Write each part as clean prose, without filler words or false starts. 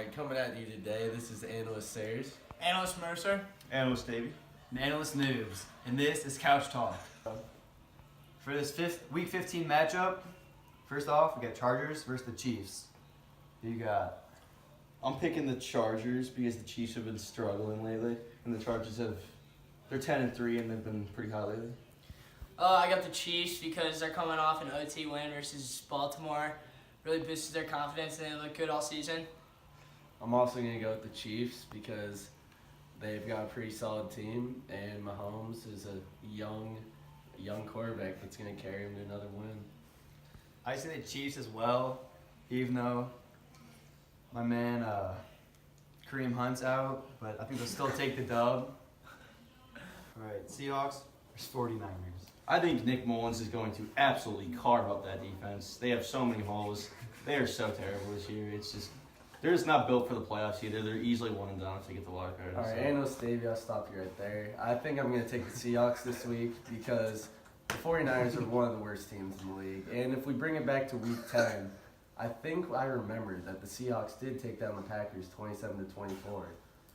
Alright, coming at you today, this is Analyst Sayers. Analyst Mercer. Analyst Davey. And Analyst Noobs. And this is Couch Talk. For this Week 15 matchup, first off, we got Chargers versus the Chiefs. Who you got? I'm picking the Chargers because the Chiefs have been struggling lately, and the Chargers they're 10-3 and they've been pretty hot lately. I got the Chiefs because they're coming off an OT win versus Baltimore. Really boosted their confidence and they look good all season. I'm also going to go with the Chiefs because they've got a pretty solid team, and Mahomes is a young quarterback that's going to carry him to another win. I say the Chiefs as well, even though my man Kareem Hunt's out, but I think they'll still take the dub. All right, Seahawks versus 49ers. I think Nick Mullins is going to absolutely carve up that defense. They have so many holes. They are so terrible this year. It's just they're just not built for the playoffs either. They're easily one and done if they get the wild card. Alright, Analyst Davey, I'll stop you right there. I think I'm going to take the Seahawks this week because the 49ers are one of the worst teams in the league. And if we bring it back to Week 10, I think I remember that the Seahawks did take down the Packers 27-24.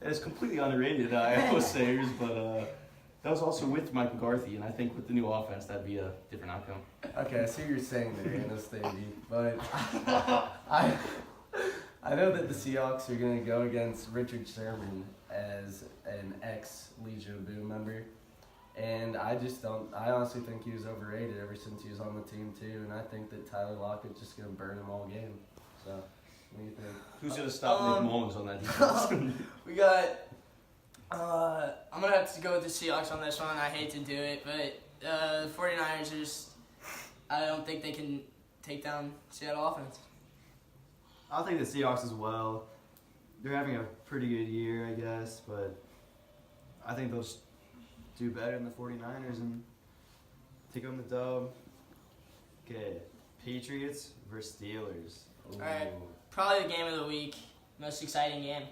It is completely underrated, Analyst Sayers, but that was also with Mike McCarthy, and I think with the new offense, that'd be a different outcome. Okay, I see what you're saying there, Analyst Davey, but I know that the Seahawks are going to go against Richard Sherman as an ex-Legion of Boom member, and I honestly think he was overrated ever since he was on the team too, and I think that Tyler Lockett's just going to burn him all game. So, what do you think? Who's going to stop Nick Mullins on that defense? We got. I'm going to have to go with the Seahawks on this one. I hate to do it, but the 49ers are just. I don't think they can take down Seattle offense. I'll take the Seahawks as well. They're having a pretty good year, I guess, but I think they'll do better than the 49ers and take home the dub. Okay, Patriots versus Steelers. All right, probably the game of the week, most exciting game.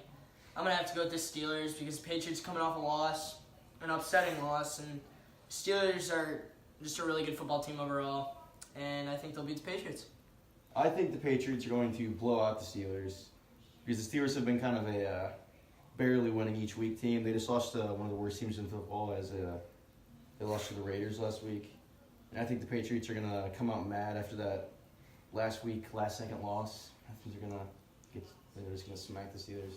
I'm going to have to go with the Steelers because the Patriots coming off a loss, an upsetting loss, and Steelers are just a really good football team overall, and I think they'll beat the Patriots. I think the Patriots are going to blow out the Steelers because the Steelers have been kind of a barely winning each week team. They just lost to one of the worst teams in football they lost to the Raiders last week. And I think the Patriots are going to come out mad after that last second loss. I think they're just going to smack the Steelers.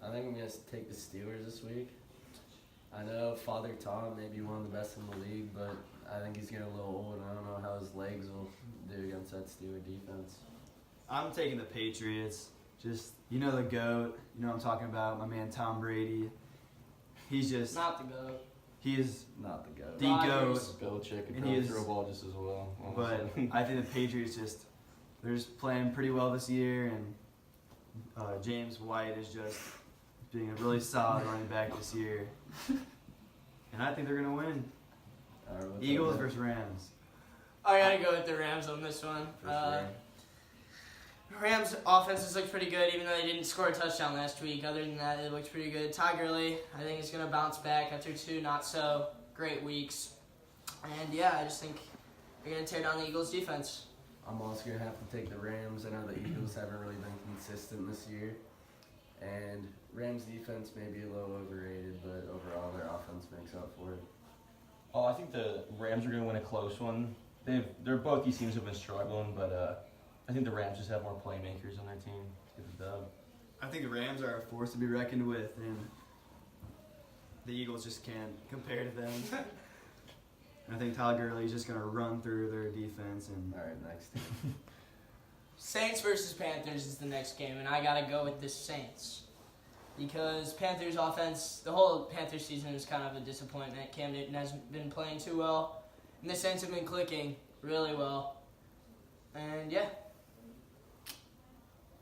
I think I'm going to take the Steelers this week. I know Father Tom may be one of the best in the league, but I think he's getting a little old, and I don't know how his legs will do against that Steeler defense. I'm taking the Patriots. Just, the GOAT. You know what I'm talking about. My man Tom Brady. He's just... Not the GOAT. He is Not the GOAT. the Rodgers. GOAT. Belichick could And probably throw a ball just as well. But I think the Patriots they're just playing pretty well this year, and James White is just being a really solid running back this year. And I think they're going to win. Eagles versus Rams. I got to go with the Rams on this one. For sure. Rams' offenses look pretty good, even though they didn't score a touchdown last week. Other than that, it looked pretty good. Todd Gurley, I think, is going to bounce back after 2 not-so-great weeks. And, yeah, I just think they're going to tear down the Eagles' defense. I'm also going to have to take the Rams. I know the Eagles haven't really been consistent this year. And Rams' defense may be a little overrated, but overall their offense makes up for it. Oh, I think the Rams are going to win a close one. Both these teams have been struggling, but I think the Rams just have more playmakers on their team to get the dub. I think the Rams are a force to be reckoned with, and the Eagles just can't compare to them. I think Todd Gurley is just going to run through their defense. And All right, next. Saints versus Panthers is the next game, and I got to go with the Saints. Because Panthers offense, the whole Panthers season is kind of a disappointment. Cam Newton hasn't been playing too well, and the Saints have been clicking really well. And, yeah.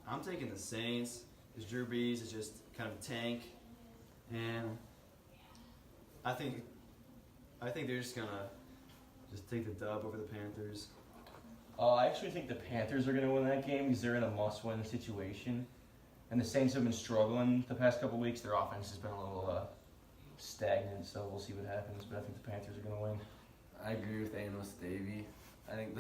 I'm taking the Saints because Drew Brees is just kind of a tank, and I think they're just gonna take the dub over the Panthers. I actually think the Panthers are going to win that game because they're in a must-win situation. And the Saints have been struggling the past couple weeks. Their offense has been a little stagnant, so we'll see what happens. But I think the Panthers are going to win. I agree with Analyst Davey. I think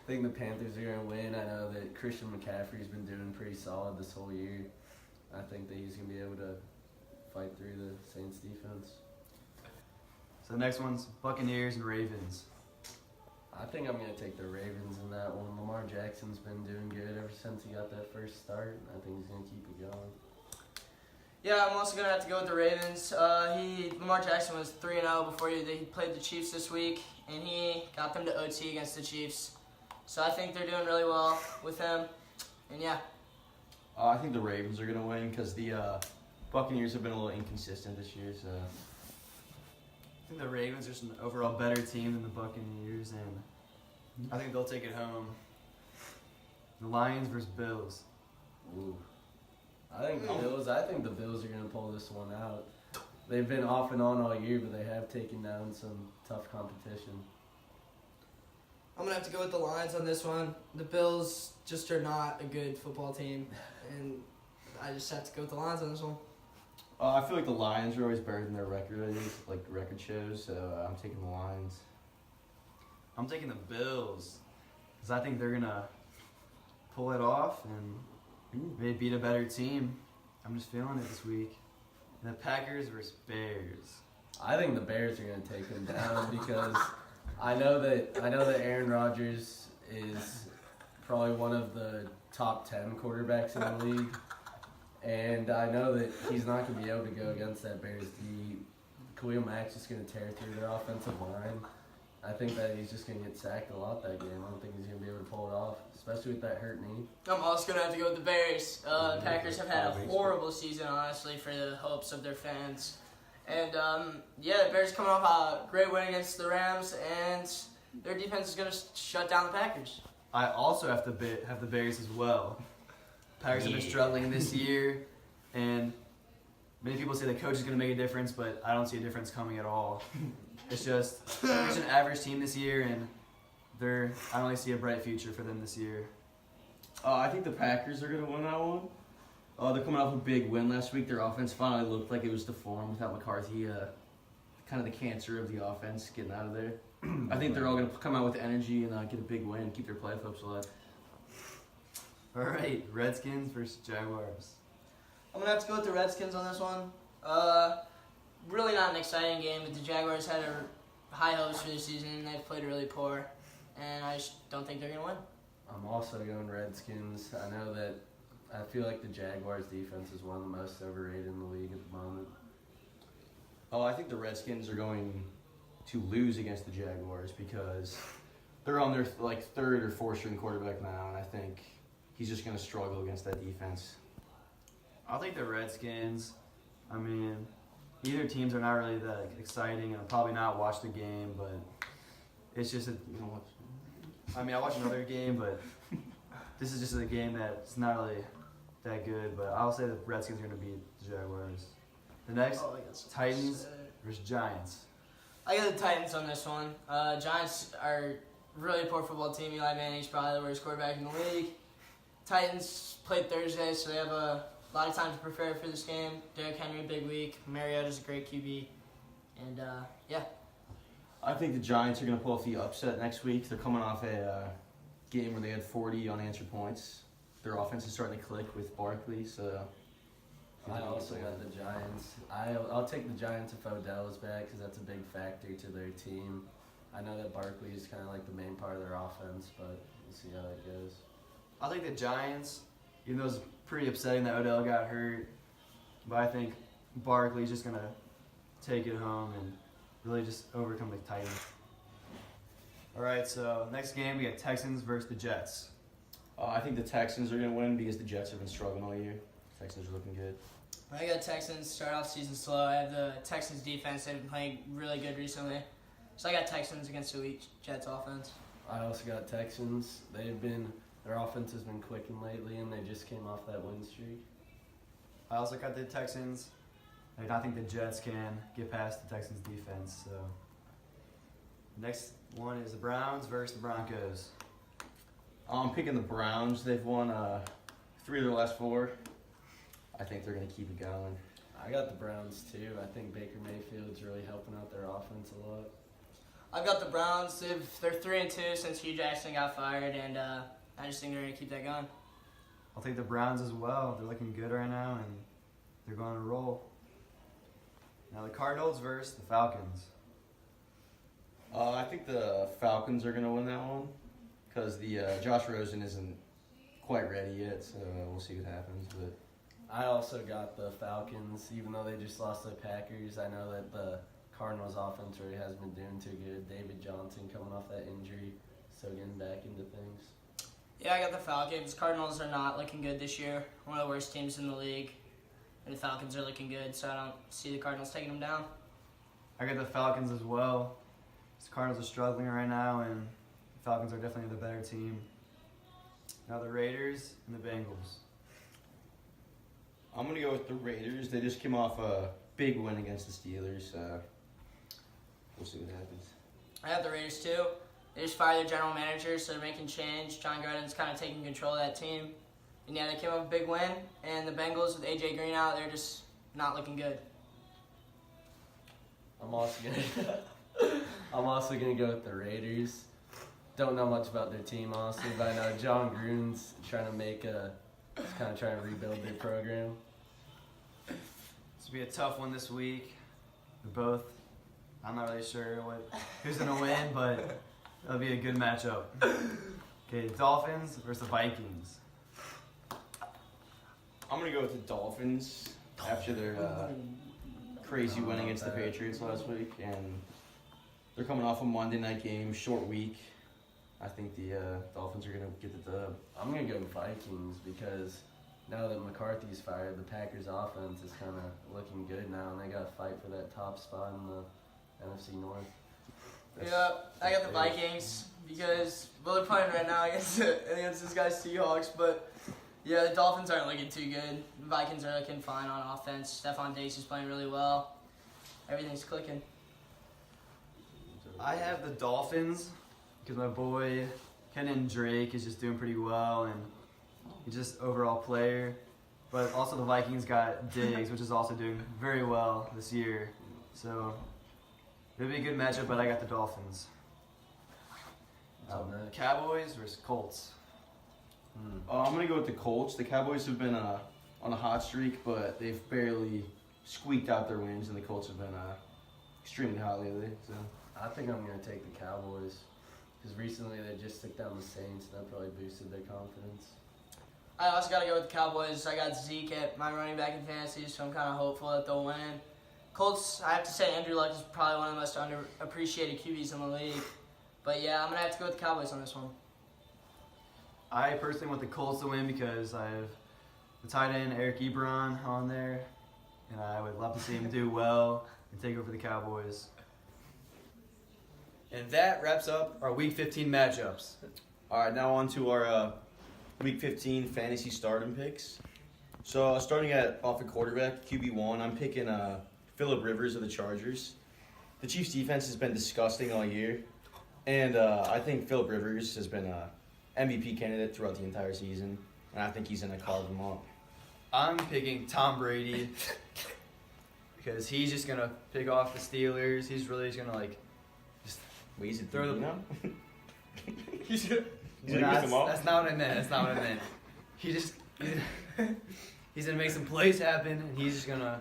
think the Panthers are going to win. I know that Christian McCaffrey's been doing pretty solid this whole year. I think that he's going to be able to fight through the Saints defense. So the next one's Buccaneers and Ravens. I think I'm going to take the Ravens in that one. Lamar Jackson's been doing good ever since he got that first start. I think he's going to keep it going. Yeah, I'm also going to have to go with the Ravens. Lamar Jackson was 3-0 before he played the Chiefs this week, and he got them to OT against the Chiefs. So I think they're doing really well with him. And yeah. I think the Ravens are going to win because the Buccaneers have been a little inconsistent this year. So I think the Ravens are just an overall better team than the Buccaneers, and I think they'll take it home. The Lions versus Bills. Ooh. I think the Bills are going to pull this one out. They've been off and on all year, but they have taken down some tough competition. I'm going to have to go with the Lions on this one. The Bills just are not a good football team, and I just have to go with the Lions on this one. I feel like the Lions are always better than their record record shows. So I'm taking the Lions. I'm taking the Bills because I think they're gonna pull it off and maybe beat a better team. I'm just feeling it this week. And the Packers versus Bears. I think the Bears are going to take them down because I know that Aaron Rodgers is probably one of the top 10 quarterbacks in the league. And I know that he's not going to be able to go against that Bears D. Khalil Mack's just going to tear through their offensive line. I think that he's just going to get sacked a lot that game. I don't think he's going to be able to pull it off, especially with that hurt knee. I'm also going to have to go with the Bears. The Packers have had a horrible season, honestly, for the hopes of their fans. And, the Bears coming off a great win against the Rams, and their defense is going to shut down the Packers. I also have to have the Bears as well. Packers have been struggling this year, and many people say the coach is going to make a difference, but I don't see a difference coming at all. It's just they're an average team this year, and I don't really see a bright future for them this year. I think the Packers are going to win that one. They're coming off a big win last week. Their offense finally looked like it was deformed without McCarthy, kind of the cancer of the offense, getting out of there. I think they're all going to come out with energy and get a big win, keep their playoff hopes alive. All right, Redskins versus Jaguars. I'm going to have to go with the Redskins on this one. Really not an exciting game, but the Jaguars had high hopes for the season, and they've played really poor. And I just don't think they're going to win. I'm also going Redskins. I feel like the Jaguars' defense is one of the most overrated in the league at the moment. I think the Redskins are going to lose against the Jaguars because they're on their third or fourth string quarterback now, and I think he's just going to struggle against that defense. I'll take the Redskins. I mean, either teams are not really that exciting, and I'll probably not watch the game, but it's just I watch another game, but this is just a game that's not really that good. But I'll say the Redskins are going to beat the Jaguars. The next, Titans versus Giants. I got the Titans on this one. Giants are a really poor football team. Eli Manning's probably the worst quarterback in the league. Titans played Thursday, so they have a lot of time to prepare for this game. Derrick Henry, big week. Mariota's a great QB. And, I think the Giants are going to pull off the upset next week. They're coming off a game where they had 40 unanswered points. Their offense is starting to click with Barkley, so I also got the Giants. I'll take the Giants if Odell is back because that's a big factor to their team. I know that Barkley is kind of like the main part of their offense, but we'll see how that goes. I'll take the Giants, even though it's pretty upsetting that Odell got hurt. But I think Barkley's just going to take it home and really just overcome the Titans. All right, so next game we got Texans versus the Jets. I think the Texans are going to win because the Jets have been struggling all year. Texans are looking good. I got Texans start off season slow. I have the Texans defense. They've been playing really good recently. So I got Texans against the weak Jets offense. I also got Texans. Their offense has been clicking lately, and they just came off that win streak. I also got the Texans. I think the Jets can get past the Texans defense. So next one is the Browns versus the Broncos. I'm picking the Browns. They've won 3 of their last 4. I think they're going to keep it going. I got the Browns too. I think Baker Mayfield's really helping out their offense a lot. I've got the Browns. They're 3-2 since Hugh Jackson got fired, and I just think they're going to keep that going. I'll take the Browns as well. They're looking good right now, and they're going to roll. Now the Cardinals versus the Falcons. I think the Falcons are going to win that one because the Josh Rosen isn't quite ready yet, so we'll see what happens. But I also got the Falcons, even though they just lost to the Packers. I know that the Cardinals offense really hasn't been doing too good. David Johnson coming off that injury, so getting back into things. Yeah, I got the Falcons. Cardinals are not looking good this year. One of the worst teams in the league. And the Falcons are looking good, so I don't see the Cardinals taking them down. I got the Falcons as well. The Cardinals are struggling right now, and the Falcons are definitely the better team. Now the Raiders and the Bengals. I'm going to go with the Raiders. They just came off a big win against the Steelers. We'll see what happens. I have the Raiders too. They just fired their general manager, so they're making change. John Gruden's kind of taking control of that team. And yeah, they came up with a big win. And the Bengals with A.J. Green out, they're just not looking good. I'm also gonna go with the Raiders. Don't know much about their team honestly, but I know John Gruden's trying to rebuild their program. This will be a tough one this week. They're both. I'm not really sure who's gonna win, but it'll be a good matchup. Okay, Dolphins versus the Vikings. I'm going to go with the Dolphins after their crazy win against the Patriots last week. And they're coming off a Monday night game, short week. I think the Dolphins are going to get the dub. I'm gonna go Vikings because now that McCarthy's fired, the Packers' offense is kind of looking good now, and they got to fight for that top spot in the NFC North. Yeah, I got the Vikings because they're playing right now against this guy's Seahawks, but yeah, the Dolphins aren't looking too good. The Vikings are looking fine on offense. Stephon Diggs is playing really well. Everything's clicking. I have the Dolphins because my boy Kenyon Drake is just doing pretty well, and he's just overall player. But also the Vikings got Diggs, which is also doing very well this year. So it'll be a good matchup, but I got the Dolphins. Cowboys versus Colts. I'm going to go with the Colts. The Cowboys have been on a hot streak, but they've barely squeaked out their wins, and the Colts have been extremely hot lately. So I think I'm gonna take the Cowboys because recently they just took down the Saints, and that probably boosted their confidence. I also got to go with the Cowboys. I got Zeke at my running back in fantasy, so I'm kind of hopeful that they'll win. Colts, I have to say Andrew Luck is probably one of the most underappreciated QBs in the league. But yeah, I'm going to have to go with the Cowboys on this one. I personally want the Colts to win because I have the tight end Eric Ebron on there, and I would love to see him do well and take over the Cowboys. And that wraps up our Week 15 matchups. all right, now on to our Week 15 fantasy stardom picks. So starting off at quarterback, QB1, I'm picking Phillip Rivers of the Chargers. The Chiefs' defense has been disgusting all year, and I think Phillip Rivers has been a MVP candidate throughout the entire season, and I think he's going to carve them up. I'm picking Tom Brady because he's just going to pick off the Steelers. He's really just going to Wait, is it throw the now? He's gonna pick them up? That's not what I meant. He's gonna make some plays happen, and he's just gonna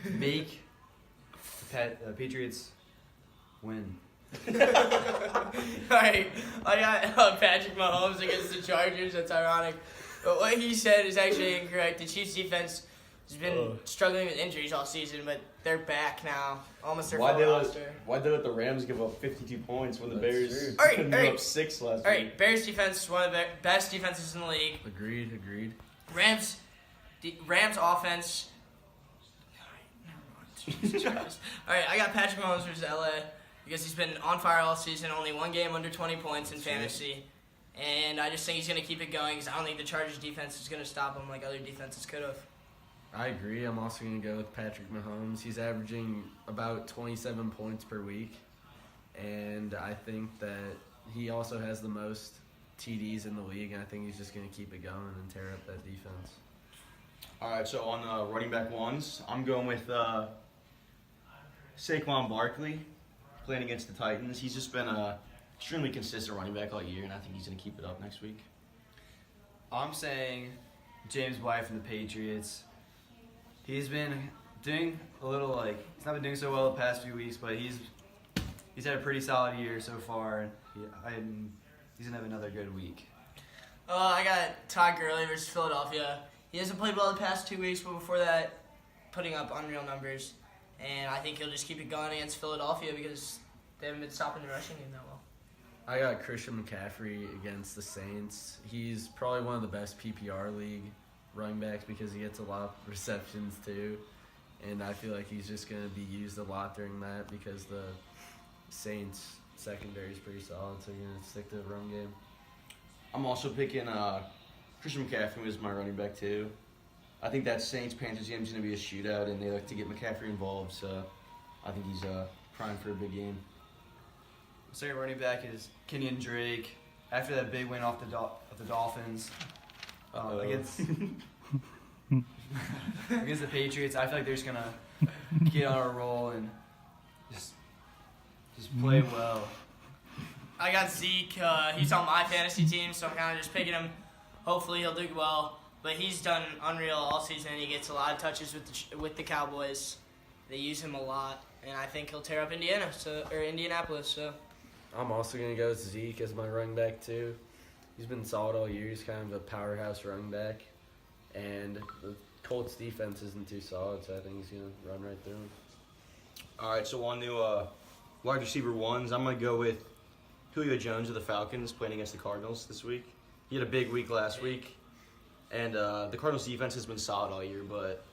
make the Patriots win. Alright, I got Patrick Mahomes against the Chargers. That's ironic. But what he said is actually incorrect. The Chiefs' defense has been struggling with injuries all season, but they're back now. Almost their full roster. Why'd they let the Rams give up 52 points when the That's Bears true. gave up 6 last week? Alright, Bears defense is one of the best defenses in the league. Agreed. Rams offense. Alright, I got Patrick Mahomes versus LA because he's been on fire all season. Only one game under 20 points in fantasy. And I just think he's going to keep it going because I don't think the Chargers defense is going to stop him like other defenses could have. I agree. I'm also going to go with Patrick Mahomes. He's averaging about 27 points per week, and I think that he also has the most TDs in the league, and I think he's just going to keep it going and tear up that defense. All right, so on running back ones, I'm going with Saquon Barkley. playing against the Titans. He's just been a extremely consistent running back all year, and I think he's going to keep it up next week. I'm saying James White from the Patriots. He's been doing a little he's not been doing so well the past few weeks, but he's had a pretty solid year so far. And he's gonna have another good week. I got Todd Gurley versus Philadelphia. He hasn't played well the past 2 weeks, but before that, putting up unreal numbers. And I think he'll just keep it going against Philadelphia because they haven't been stopping the rushing game that well. I got Christian McCaffrey against the Saints. He's probably one of the best PPR league running backs because he gets a lot of receptions too. And I feel like he's just going to be used a lot during that because the Saints secondary is pretty solid, so you're going to stick to the run game. I'm also picking Christian McCaffrey as my running back too. I think that Saints-Panthers game is going to be a shootout, and they like to get McCaffrey involved, so I think he's primed for a big game. Second running back is Kenyon Drake. After that big win off the Dolphins against against the Patriots, I feel like they're just gonna get on a roll and just play well. I got Zeke. He's on my fantasy team, so I'm kind of just picking him. Hopefully he'll do well. But he's done unreal all season. He gets a lot of touches with the Cowboys. They use him a lot, and I think he'll tear up Indianapolis. So I'm also going to go with Zeke as my running back too. He's been solid all year. He's kind of a powerhouse running back. And the Colts defense isn't too solid, so I think he's going to run right through him. All right, so on to wide receiver ones. I'm going to go with Julio Jones of the Falcons playing against the Cardinals this week. He had a big week last week, and the Cardinals defense has been solid all year, but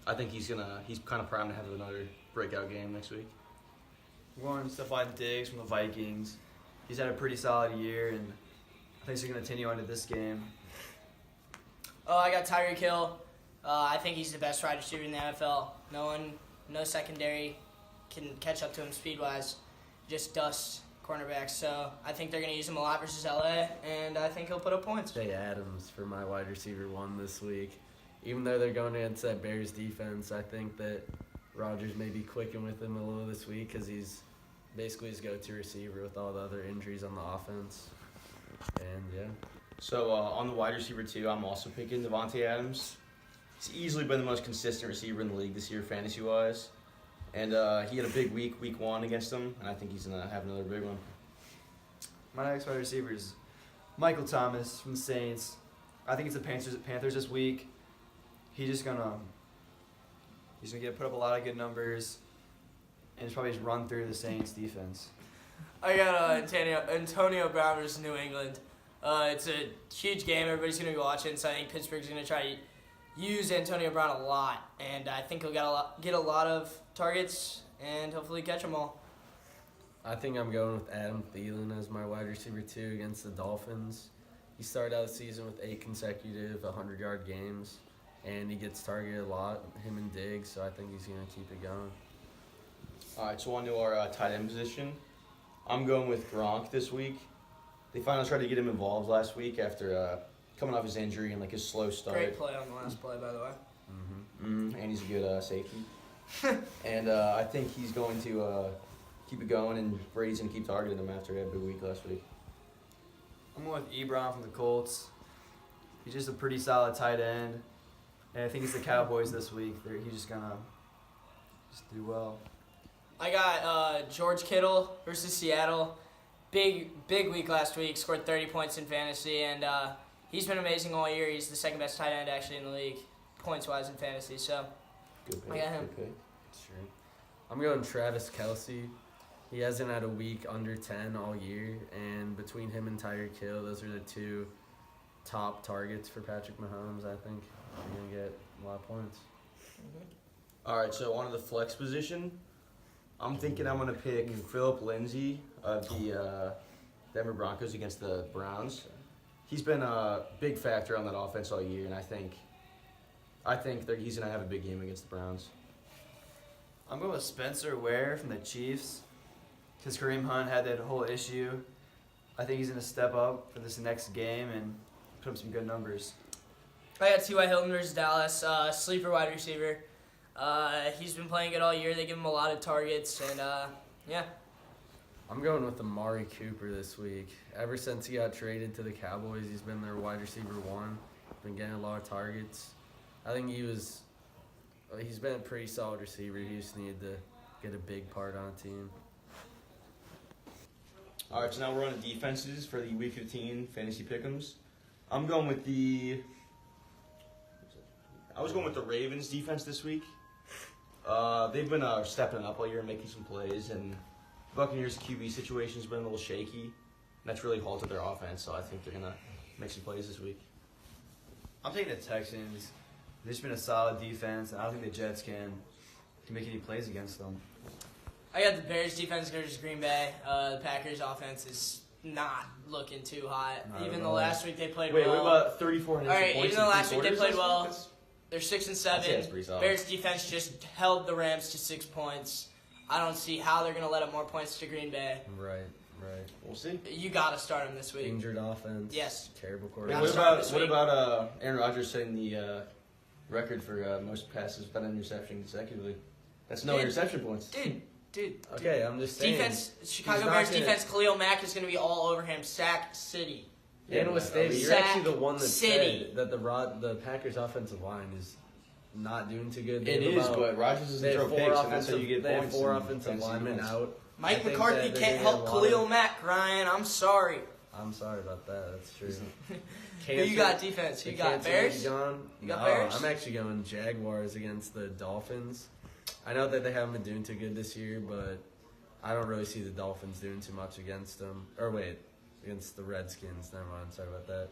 I think he's kind of primed to have another breakout game next week. We're going Stephon Diggs from the Vikings. He's had a pretty solid year, and I think he's going to continue on to this game. I got Tyreek Hill. I think he's the best wide receiver in the NFL. No secondary can catch up to him speed-wise. Just dust cornerbacks. So I think they're going to use him a lot versus LA, and I think he'll put up points. Jay Adams for my wide receiver one this week. Even though they're going against that Bears defense, I think that Rodgers may be quicking with him a little this week because he's basically his go-to receiver with all the other injuries on the offense. And, yeah. So on the wide receiver two, I'm also picking Devontae Adams. He's easily been the most consistent receiver in the league this year, fantasy-wise. And he had a big week one against them, and I think he's going to have another big one. My next wide receiver is Michael Thomas from the Saints. I think it's the Panthers this week. He's gonna put up a lot of good numbers, and just probably just run through the Saints defense. I got Antonio Brown versus New England. It's a huge game. Everybody's going to be watching, so I think Pittsburgh's going to try to use Antonio Brown a lot, and I think he'll get a lot of targets and hopefully catch them all. I think I'm going with Adam Thielen as my wide receiver two against the Dolphins. He started out the season with 8 consecutive 100-yard games, and he gets targeted a lot, him and Diggs, so I think he's going to keep it going. All right, so on to our tight end position. I'm going with Gronk this week. They finally tried to get him involved last week after coming off his injury and his slow start. Great play on the last play, by the way. And he's a good safety. And I think he's going to keep it going, and Brady's going to keep targeting him after he had a big week last week. I'm going with Ebron from the Colts. He's just a pretty solid tight end, and I think it's the Cowboys this week. He's just gonna do well. I got George Kittle versus Seattle. Big week last week. Scored 30 points in fantasy, and he's been amazing all year. He's the second best tight end actually in the league, points-wise in fantasy. So Good pick. I got him. Good pick. Sure. I'm going Travis Kelce. He hasn't had a week under 10 all year, and between him and Tyreek Hill, those are the two top targets for Patrick Mahomes. I think they're going to get a lot of points. All right, so on to the flex position. I'm thinking I'm going to pick Phillip Lindsay of the Denver Broncos against the Browns. He's been a big factor on that offense all year, and I think that he's going to have a big game against the Browns. I'm going with Spencer Ware from the Chiefs. Because Kareem Hunt had that whole issue. I think he's going to step up for this next game and put up some good numbers. I got T.Y. Hilton versus Dallas, sleeper wide receiver. He's been playing good all year. They give him a lot of targets, and yeah. I'm going with Amari Cooper this week. Ever since he got traded to the Cowboys, he's been their wide receiver 1. Been getting a lot of targets. I think he's been a pretty solid receiver. He just needed to get a big part on the team. All right, so now we're on the defenses for the Week 15 fantasy pick'ems. I'm going with the Ravens defense this week. They've been stepping up all year, making some plays, and Buccaneers QB situation's been a little shaky. And that's really halted their offense, so I think they're gonna make some plays this week. I'm taking the Texans. They've just been a solid defense, and I don't think the Jets can make any plays against them. I got the Bears defense versus Green Bay. The Packers offense is not looking too hot. Not Even at though all. last week they played Wait, well. what about 34 All right, points? even though in last three week they quarters played well, last week? they're 6 and I'd say 7. that's pretty solid. Bears defense just held the Rams to 6 points. I don't see how they're gonna let up more points to Green Bay. Right. We'll see. You gotta start them this week. Injured offense. Yes. Terrible Wait, quarterback. what about Aaron Rodgers setting the record for most passes without an interception consecutively? That's no Dude. interception points. Dude. Okay, I'm just saying. Defense, Chicago not Bears gonna- defense, Khalil Mack is going to be all over him. Sack City. And with Davey, you're Sack actually the one that City. said that the Packers offensive line is not doing too good. It is, but Rodgers is they throw have four picks, and that's how offensive. you get They have points. 4 in offensive fantasy linemen points. out. Mike I think McCarthy that they're can't gonna help get a lot Khalil of- Mack, Ryan. I'm sorry. I'm sorry about that. That's true. Who you got defense? You got Bears? You got Bears? I'm actually going Jaguars against the Dolphins. I know that they haven't been doing too good this year, but I don't really see the Dolphins doing too much against them. Or wait, against the Redskins. Never mind. Sorry about that.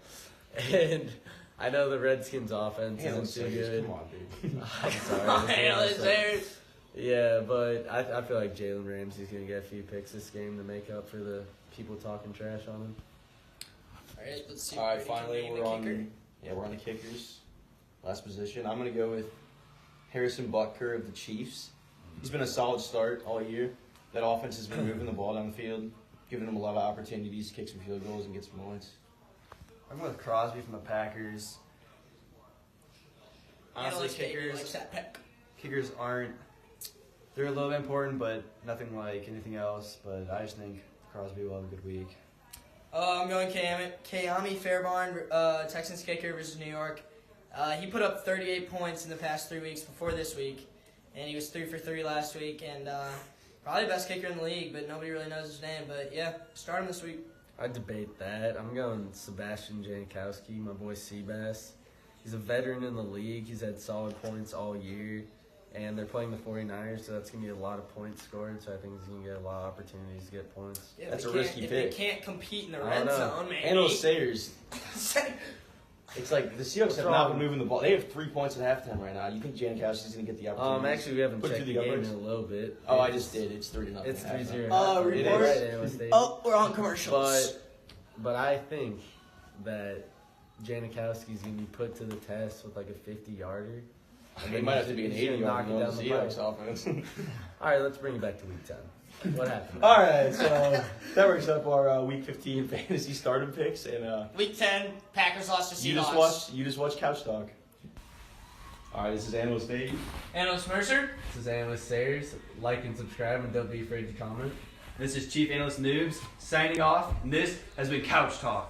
And I know the Redskins offense isn't too good. Come on, dude. I'm sorry. My handlers there. Yeah, but I feel like Jalen Ramsey's going to get a few picks this game to make up for the people talking trash on him. All right, let's see. All right, if Brady can finally name we're a on kicker. we're on the kickers. Last position. I'm gonna go with Harrison Butker of the Chiefs. He's been a solid start all year. That offense has been moving the ball down the field, giving him a lot of opportunities to kick some field goals and get some points. I'm going with Crosby from the Packers. Honestly, Analyst Davey likes kickers that pick. aren't. They're a little bit important, but nothing like anything else. But I just think Crosby will have a good week. I'm going Kayami Fairbairn, Texans kicker versus New York. He put up 38 points in the past 3 weeks before this week, and he was 3 for 3 last week, and probably the best kicker in the league, but nobody really knows his name. But yeah, start him this week. I debate that. I'm going Sebastian Janikowski, my boy Seabass. He's a veteran in the league. He's had solid points all year. And they're playing the 49ers, so that's going to be a lot of points scored. So I think he's going to get a lot of opportunities to get points. Yeah, That's they a can't- risky if pick. They can't compete in the I red don't know. zone, man. And those Sayers. It's like the Seahawks have not wrong? been moving the ball. They have 3 points at halftime right now. You think Janikowski's going to get the opportunity? Actually, we haven't Put it checked through the the game in numbers. a little bit. Oh, I just did. It's 3-0. It's 3-0. Oh, It is report. right, Analyst Davey. Oh, we're on commercials. But I think that Janikowski's going to be put to the test with like a 50-yarder. It might have to be an He's gonna 80-yard knock it on the down the Seahawks pipe. offense. All right, let's bring it back to week 10. What happened? All right, so that works up our Week 15 fantasy stardom picks, and Week 10, Packers lost to Seahawks. you just watch Couch Talk. All right, this is Analyst Davey. Analyst Mercer. This is Analyst Sayers. Like and subscribe, and don't be afraid to comment. This is Chief Analyst Noobs signing off, and this has been Couch Talk.